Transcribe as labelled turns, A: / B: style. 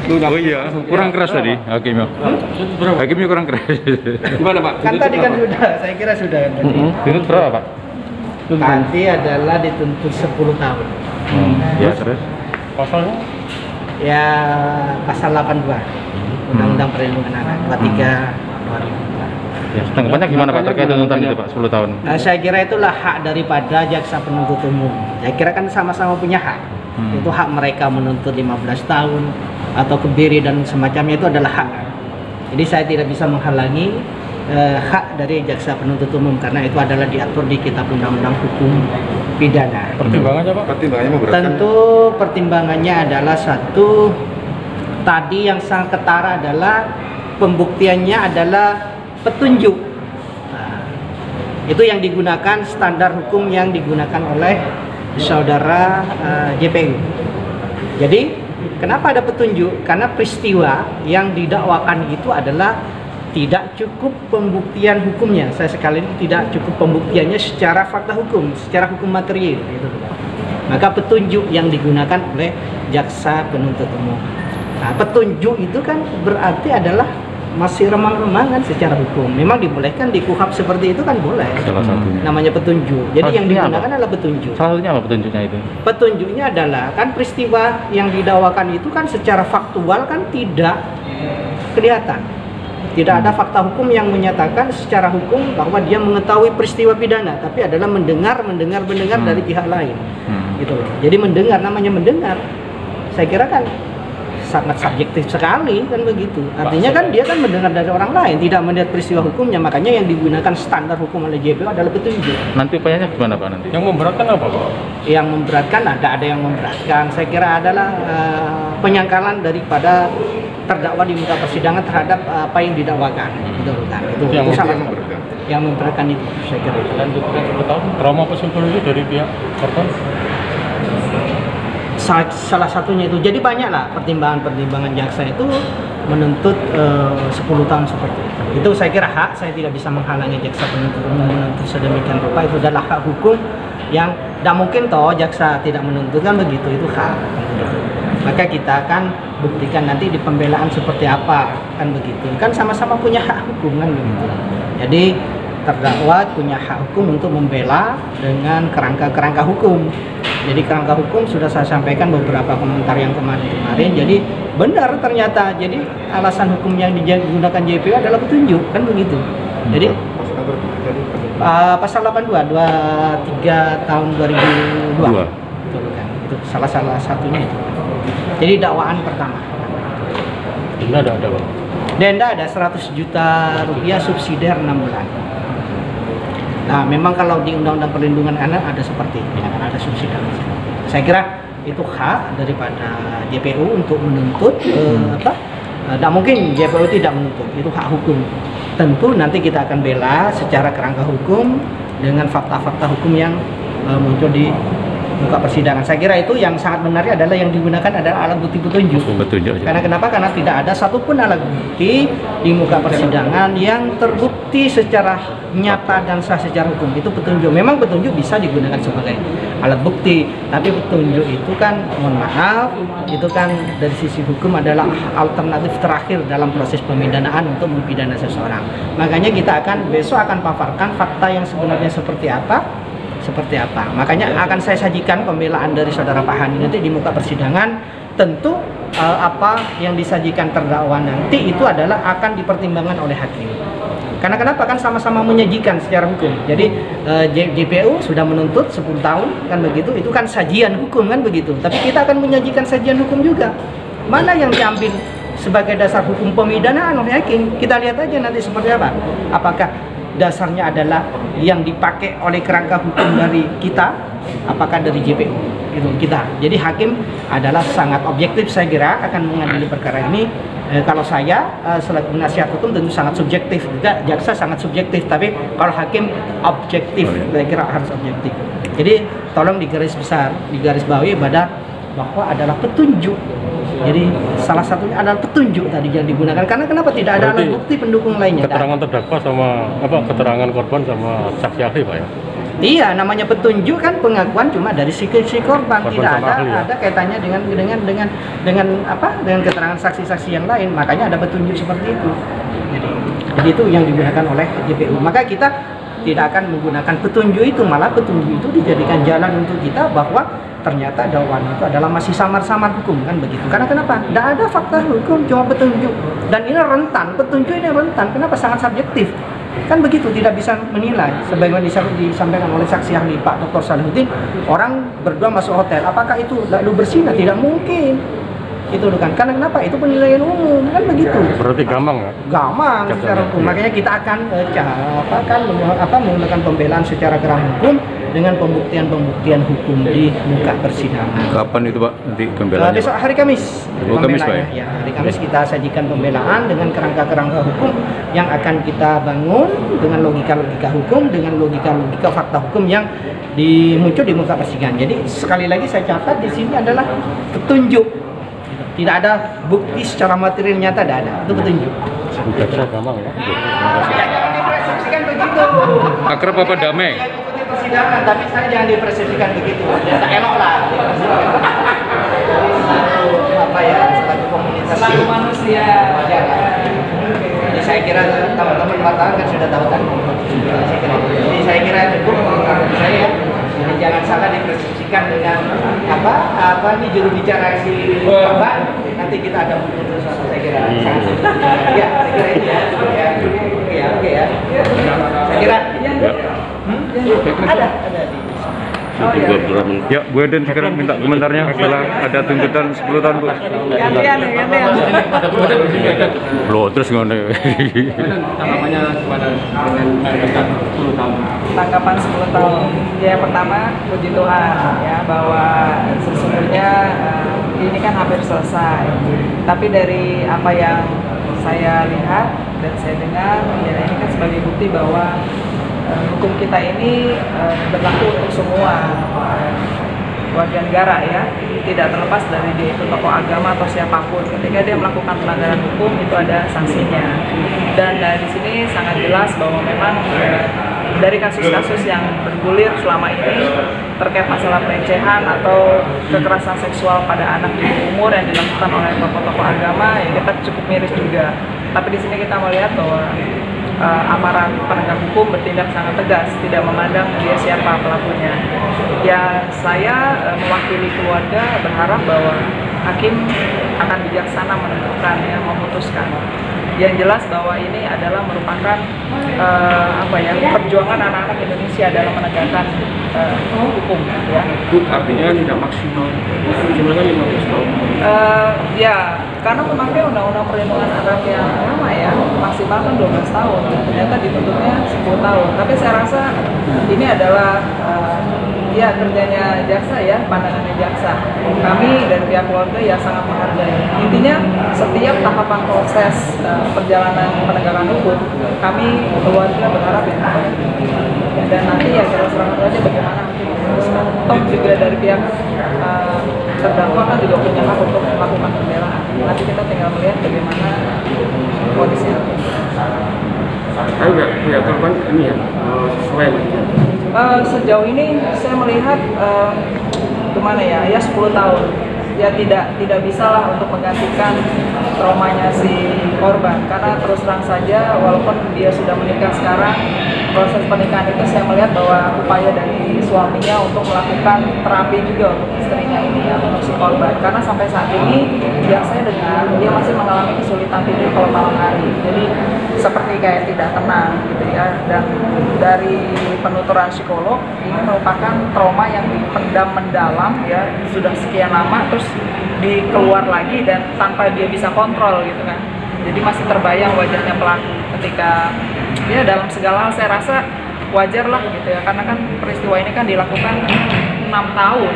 A: Oh iya, kurang keras tadi hakimnya. Hakimnya kurang keras.
B: Gimana Pak?
C: Kan tadi kan sudah, saya kira sudah kan tadi.
A: Dituntut berapa Pak?
C: Tadi adalah dituntut 10 tahun.
A: Ya terus?
B: Pasalnya?
C: Ya pasal 82 Undang-Undang Perlindungan Anak 23 2002.
A: Ya, tanggapannya gimana Pak terkait tuntutan itu Pak 10 tahun?
C: Saya kira itulah hak daripada jaksa penuntut umum. Saya kira kan sama-sama punya hak. Itu hak mereka menuntut 15 tahun atau kebiri dan semacamnya, itu adalah hak. Jadi saya tidak bisa menghalangi hak dari jaksa penuntut umum karena itu adalah diatur di Kitab Undang-Undang Hukum Pidana.
B: Pertimbangannya Pak?
D: Pertimbangannya memberatkan.
C: Tentu pertimbangannya adalah satu, tadi yang sangat ketara adalah pembuktiannya adalah petunjuk. Nah, itu yang digunakan, standar hukum yang digunakan oleh saudara JPU. Jadi kenapa ada petunjuk? Karena peristiwa yang didakwakan itu adalah tidak cukup pembuktian hukumnya. Saya sekali ini tidak cukup pembuktiannya secara fakta hukum, secara hukum material gitu. Maka petunjuk yang digunakan oleh jaksa penuntut umum. Nah, petunjuk itu kan berarti adalah masih remang-remangan secara hukum. Memang dibolehkan di KUHP seperti itu kan boleh.
A: Salah satunya.
C: Namanya petunjuk. Jadi yang
A: Satunya
C: digunakan
A: apa?
C: adalah petunjuk.
A: Salah satunya apa petunjuknya itu?
C: Petunjuknya adalah kan peristiwa yang didakwakan itu kan secara faktual kan tidak kelihatan. Tidak ada fakta hukum yang menyatakan secara hukum bahwa dia mengetahui peristiwa pidana, tapi adalah mendengar dari pihak lain. Gitu loh. Jadi mendengar, namanya mendengar. Saya kira kan sangat subjektif sekali kan begitu. Artinya kan dia kan mendengar dari orang lain, tidak melihat peristiwa hukumnya. Makanya yang digunakan standar hukum oleh JPU adalah petunjuk.
A: Nanti upayanya gimana Pak nanti?
B: Yang memberatkan apa Pak?
C: Yang memberatkan ada yang memberatkan. Saya kira adalah penyangkalan daripada terdakwa di muka persidangan terhadap apa yang didakwakan. Itu kan. Itu salah satu yang memberatkan itu. Saya kira.
B: Dan tuntutan 10 tahun, trauma psikologi dari pihak korban?
C: Salah satunya itu. Jadi banyaklah pertimbangan jaksa itu menuntut 10 tahun seperti itu. Itu saya kira hak, saya tidak bisa menghalangi jaksa penuntut umum menuntut sedemikian rupa. Itu adalah hak hukum yang tidak mungkin toh jaksa tidak menuntut kan begitu, itu hak. Maka kita akan buktikan nanti di pembelaan seperti apa kan begitu. Kan sama-sama punya hak hukum kan begitu. Jadi terdakwa punya hak hukum untuk membela dengan kerangka hukum. Jadi kerangka hukum sudah saya sampaikan beberapa komentar yang kemarin. Jadi benar ternyata. Jadi alasan hukum yang digunakan JPU adalah petunjuk kan begitu. Jadi pasal 82 23 tahun 2002. Betul kan. Itu salah satunya itu. Jadi dakwaan pertama.
B: Denda ada Pak?
C: Denda ada 100 juta rupiah subsidiar 6 bulan. Nah, memang kalau di Undang-Undang Perlindungan Anak ada seperti itu, ya, ada subsidiar. Saya kira itu hak daripada JPU untuk menuntut tidak mungkin JPU tidak menuntut, itu hak hukum. Tentu nanti kita akan bela secara kerangka hukum dengan fakta-fakta hukum yang muncul di muka persidangan. Saya kira itu yang sangat menarik adalah yang digunakan adalah alat bukti petunjuk. Karena kenapa? Karena tidak ada satupun alat bukti di muka persidangan yang terbukti secara nyata dan sah secara hukum. Itu petunjuk. Memang petunjuk bisa digunakan sebagai alat bukti, tapi petunjuk itu kan, mohon maaf, itu kan dari sisi hukum adalah alternatif terakhir dalam proses pemidanaan untuk mempidana seseorang. Makanya kita besok akan paparkan fakta yang sebenarnya seperti apa. Makanya akan saya sajikan pembelaan dari saudara Pak Hani nanti di muka persidangan. Tentu apa yang disajikan terdakwa nanti itu adalah akan dipertimbangkan oleh hakim. Karena kenapa? Kan sama-sama menyajikan secara hukum. Jadi JPU sudah menuntut 10 tahun kan begitu. Itu kan sajian hukum kan begitu. Tapi kita akan menyajikan sajian hukum juga. Mana yang diambil sebagai dasar hukum pemidanaan oleh hakim? Kita lihat aja nanti seperti apa. Apakah dasarnya adalah yang dipakai oleh kerangka hukum dari kita, apakah dari JPU itu kita. Jadi hakim adalah sangat objektif, saya kira akan mengadili perkara ini. Kalau saya selaku penasihat hukum tentu sangat subjektif juga, jaksa sangat subjektif, tapi kalau hakim objektif, saya kira harus objektif. Jadi tolong digaris besar, digaris bawahi bahwa adalah petunjuk. Jadi salah satunya adalah petunjuk tadi yang digunakan. Karena kenapa tidak ada alat bukti pendukung lainnya?
B: Keterangan terdakwa sama keterangan korban sama saksi ahli Pak ya?
C: Iya, namanya petunjuk kan pengakuan cuma dari si korban,
B: Korban
C: tidak
B: sama ahli, ya?
C: ada kaitannya dengan keterangan saksi-saksi yang lain. Makanya ada petunjuk seperti itu. Jadi itu yang digunakan oleh JPU. Maka kita tidak akan menggunakan petunjuk itu, malah petunjuk itu dijadikan jalan untuk kita bahwa ternyata dakwaan itu adalah masih samar-samar hukum, kan begitu. Karena kenapa? Tidak ada fakta hukum, cuma petunjuk. Dan ini rentan, petunjuk ini rentan. Kenapa? Sangat subjektif. Kan begitu, tidak bisa menilai. Sebagaimana disampaikan oleh saksi ahli Pak Dr. Salihuddin, orang berdua masuk hotel, apakah itu lalu berzina? Tidak mungkin. Itu kan, karena kenapa? Itu penilaian umum, kan begitu.
B: Berarti gampang ya?
C: Gampang secara hukum. Makanya kita akan menggunakan pembelaan secara geram hukum dengan pembuktian hukum di muka persidangan.
A: Kapan itu Pak nanti pembelaannya?
C: Besok hari Kamis.
A: Oh, Kamis Pak ya?
C: Ya, hari Kamis kita sajikan pembelaan dengan kerangka-kerangka hukum yang akan kita bangun dengan logika-logika hukum, dengan logika-logika fakta hukum yang muncul di muka persidangan. Jadi sekali lagi saya catat di sini adalah petunjuk. Tidak ada bukti secara material nyata, tidak ada. Itu petunjuk.
B: Saya gampang ya?
C: Jangan dipersepsikan begitu.
A: Akrab apa damai?
C: Ikuti persidangan, tapi saya jangan dipersepsikan begitu. Ya, tak elok lah. Apa ya? Selaku komunitas.
D: Selaku manusia.
C: Jadi saya kira teman-teman wartawan kan sudah tahu kan. Jadi saya kira cukup menurut saya. Jadi jangan salah dipersepsikan dengan apa ini juru bicara si korban. Nanti kita ada putus saya kira. Ya, saya kira itu ya. Oke ya. Saya kira. Ada di.
A: Ya, Bu Eden sekarang minta komentarnya setelah ada tuntutan 10 tahun, Bu.
D: Gantian.
A: Loh, terus ngono.
E: Tanggapannya kepada dengan 10 tahun.
D: Tanggapan 10 tahun. Ya, pertama puji Tuhan ya bahwa sesungguhnya ini kan hampir selesai. Tapi dari apa yang saya lihat dan saya dengar, ya ini kan sebagai bukti bahwa hukum kita ini berlaku untuk semua warga negara ya, tidak terlepas dari dia itu tokoh agama atau siapapun. Ketika dia melakukan pelanggaran hukum itu ada sanksinya. Dan di sini sangat jelas bahwa memang dari kasus-kasus yang bergulir selama ini terkait masalah pelecehan atau kekerasan seksual pada anak di umur yang dilakukan oleh tokoh-tokoh agama, ya kita cukup miris juga. Tapi di sini kita melihat bahwa aparat penegak hukum bertindak sangat tegas, tidak memandang dia siapa pelakunya. Ya, saya mewakili keluarga berharap bahwa hakim akan bijaksana menentukan, ya, memutuskan. Yang jelas bahwa ini adalah merupakan perjuangan anak-anak Indonesia dalam menegakkan hukum. Ya.
E: Artinya tidak maksimal. Jumlahnya 15 tahun.
D: Ya, karena memakai undang-undang perlindungan anak yang lama ya, maksimal kan 12 tahun. Ternyata dituntutnya 10 tahun. Tapi saya rasa ini adalah ya kerjanya jaksa ya, pandangannya jaksa. Kami dan pihak keluarga ya sangat menghargai. Intinya setiap tahapan proses perjalanan penegakan hukum, kami keluarga berharap yang terbaik. Dan nanti ya kita serahkan saja bagaimana hakim memutuskan. Toh juga dari pihak terdakwa kan juga punya hak untuk melakukan pembelaan. Nanti kita tinggal melihat bagaimana kondisi hakim.
E: Saya nggak punya korban ini ya, sesuai.
D: Sejauh ini saya melihat gimana ya 10 tahun ya tidak bisalah untuk menggantikan traumanya si korban, karena terus terang saja walaupun dia sudah menikah sekarang, proses pernikahan itu saya melihat bahwa upaya dari suaminya untuk melakukan terapi juga untuk istrinya ini ya, untuk si korban, karena sampai saat ini yang saya dengar dia masih mengalami kesulitan tidur kalau malam hari, jadi seperti kayak tidak tenang gitu ya. Dan dari penuturan psikolog ini merupakan trauma yang dipendam mendalam ya, sudah sekian lama terus dikeluar lagi dan tanpa dia bisa kontrol gitu kan. Jadi masih terbayang wajahnya pelaku ketika ya dalam segala hal. Saya rasa wajar lah gitu ya, karena kan peristiwa ini kan dilakukan 6 tahun.